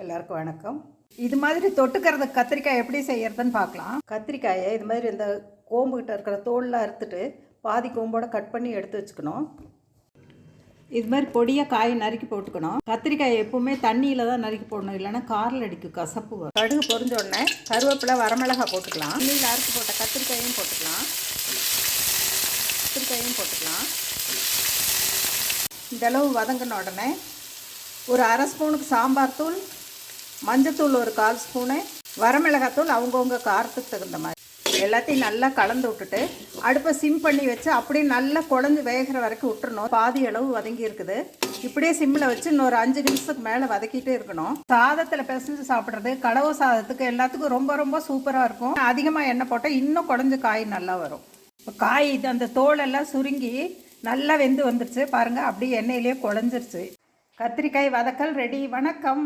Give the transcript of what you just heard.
எல்லாருக்கும் வணக்கம். இது மாதிரி தொட்டுக்கிறதுக்கு கத்திரிக்காய் எப்படி செய்யறதுன்னு பார்க்கலாம். கத்திரிக்காயை இது மாதிரி இந்த கோம்புகிட்ட இருக்கிற தோல்லாம் அறுத்துட்டு பாதி கோம்போட கட் பண்ணி எடுத்து வச்சுக்கணும். இது மாதிரி பொடியாக காய் நறுக்கி போட்டுக்கணும். கத்திரிக்காய் எப்பவுமே தண்ணியில் தான் நறுக்கி போடணும், இல்லைன்னா காரில் அடிக்கும், கசப்பு வரும். கடுகு பொரிஞ்ச உடனே கருவேப்பிலை, வரமிளகாய் போட்டுக்கலாம். தண்ணியில் அறுத்து போட்ட கத்திரிக்காயும் போட்டுக்கலாம். இந்தளவு வதங்கின உடனே ஒரு அரை ஸ்பூனுக்கு சாம்பார் தூள், மஞ்சத்தூள் ஒரு 1/4 ஸ்பூனு, வரமிளகாத்தூள் அவங்கவுங்க காரத்துக்கு தகுந்த மாதிரி எல்லாத்தையும் நல்லா கலந்து விட்டுட்டு அடுப்பை சிம் பண்ணி வச்சு அப்படியே நல்லா குழஞ்சி வேகிற வரைக்கும் விட்டுறணும். பாதி அளவு வதங்கி இருக்குது. இப்படியே சிம்மில் வச்சு இன்னொரு 5 நிமிஷத்துக்கு மேலே வதக்கிட்டே இருக்கணும். சாதத்தில் பிசைஞ்சு சாப்பிட்றது கடவு சாதத்துக்கு எல்லாத்துக்கும் ரொம்ப ரொம்ப சூப்பராக இருக்கும். அதிகமாக எண்ணெய் போட்டால் இன்னும் குழஞ்ச காய் நல்லா வரும். இப்போ காய் அந்த தோலெல்லாம் சுருங்கி நல்லா வெந்து வந்துருச்சு பாருங்கள். அப்படியே எண்ணெயிலே குழஞ்சிருச்சு. கத்திரிக்காய் வதக்கல் ரெடி. வணக்கம்.